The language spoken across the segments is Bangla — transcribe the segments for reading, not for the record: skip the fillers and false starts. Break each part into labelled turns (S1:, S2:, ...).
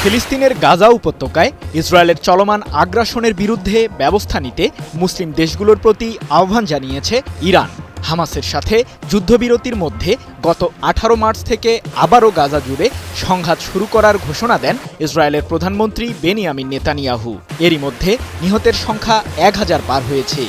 S1: ফিলিস্তিনের গাজা উপত্যকায় ইসরায়েলের চলমান আগ্রাসনের বিরুদ্ধে ব্যবস্থা নিতে মুসলিম দেশগুলোর প্রতি আহ্বান জানিয়েছে ইরান। হামাসের সাথে যুদ্ধবিরতির মধ্যে গত 18 মার্চ থেকে আবারও গাজা জুড়ে সংঘাত শুরু করার ঘোষণা দেন ইসরায়েলের প্রধানমন্ত্রী বেনিয়ামিন নেতানিয়াহু। এরই মধ্যে নিহতের সংখ্যা 1000 পার হয়েছে।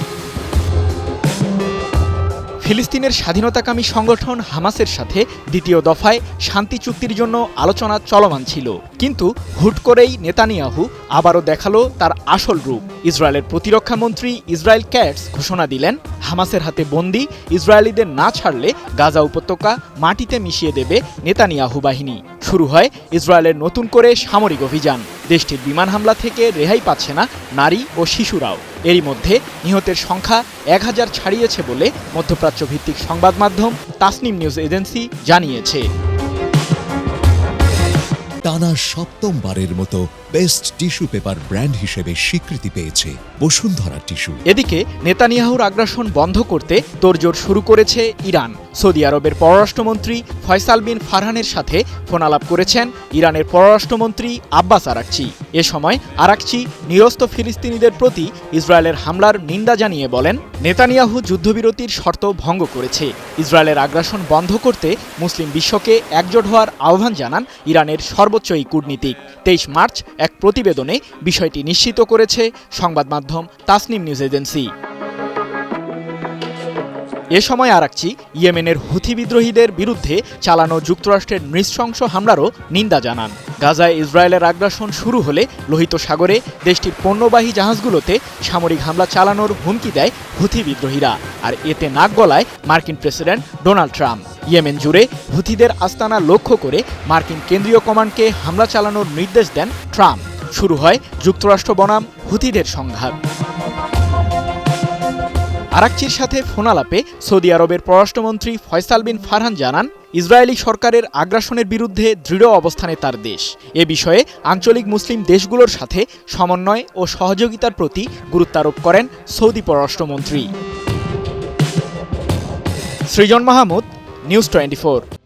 S1: ফিলিস্তিনের স্বাধীনতাকামী সংগঠন হামাসের সাথে দ্বিতীয় দফায় শান্তি চুক্তির জন্য আলোচনা চলমান ছিল, কিন্তু হুট করেই নেতানিয়াহু আবারও দেখালো তার আসল রূপ। ইসরায়েলের প্রতিরক্ষা মন্ত্রী ইসরায়েল ক্যাটস ঘোষণা দিলেন, হামাসের হাতে বন্দী ইসরায়েলিদের না ছাড়লে গাজা উপত্যকা মাটিতে মিশিয়ে দেবে নেতানিয়াহু বাহিনী। শুরু হয় ইসরায়েলের নতুন করে সামরিক অভিযান। দেশটির বিমান হামলা থেকে রেহাই পাচ্ছে না নারী ও শিশুরাও। এরই মধ্যে নিহতের সংখ্যা 1000 ছাড়িয়েছে বলে মধ্যপ্রাচ্য ভিত্তিক সংবাদ মাধ্যম তাসনিম নিউজ এজেন্সি জানিয়েছে।
S2: টানা সপ্তমবারের মতো বেস্ট টিস্যু পেপার ব্র্যান্ড হিসেবে স্বীকৃতি পেয়েছে বসুন্ধরা টিস্যু।
S1: এদিকে নেতানিয়াহুর আগ্রাসন বন্ধ করতে তোড়জোড় শুরু করেছে ইরান। সৌদি আরবের পররাষ্ট্রমন্ত্রী ফয়সাল বিন ফারহানের সাথে ফোনালাপ করেছেন ইরানের পররাষ্ট্রমন্ত্রী আব্বাস আরাকচি। এ সময় আরাকচি নিরস্ত ফিলিস্তিনিদের প্রতি ইসরায়েলের হামলার নিন্দা জানিয়ে বলেন, নেতানিয়াহু যুদ্ধবিরতির শর্ত ভঙ্গ করেছে। ইসরায়েলের আগ্রাসন বন্ধ করতে মুসলিম বিশ্বকে একজোট হওয়ার আহ্বান জানান ইরানের সর্বোচ্চ এই কূটনীতিক। 23 মার্চ এক প্রতিবেদনে বিষয়টি নিশ্চিত করেছে সংবাদ মাধ্যম তাসনিম নিউজ এজেন্সি। এ সময় আরাকচি ইয়েমেনের হুথি বিদ্রোহীদের বিরুদ্ধে চালানো যুক্তরাষ্ট্রের নৃশংস হামলারও নিন্দা জানান। গাজায় ইসরায়েলের আগ্রাসন শুরু হলে লোহিত সাগরে দেশটির পণ্যবাহী জাহাজগুলোতে সামরিক হামলা চালানোর হুমকি দেয় হুথি বিদ্রোহীরা, আর এতে নাক গলায় মার্কিন প্রেসিডেন্ট ডোনাল্ড ট্রাম্প। ইয়েমেন জুড়ে হুথিদের আস্তানা লক্ষ্য করে মার্কিন কেন্দ্রীয় কমান্ডকে হামলা চালানোর নির্দেশ দেন ট্রাম্প। শুরু হয় যুক্তরাষ্ট্র বনাম হুথিদের সংঘাত। আরাকচির সাথে ফোনালাপে সৌদি আরবের পররাষ্ট্রমন্ত্রী ফয়সাল বিন ফারহান জানান, ইসরায়েলি সরকারের আগ্রাসনের বিরুদ্ধে দৃঢ় অবস্থানে তার দেশ। এ বিষয়ে আঞ্চলিক মুসলিম দেশগুলোর সাথে সমন্বয় ও সহযোগিতার প্রতি গুরুত্বারোপ করেন সৌদি পররাষ্ট্রমন্ত্রী। সৃজন মাহমুদ, নিউজ 24।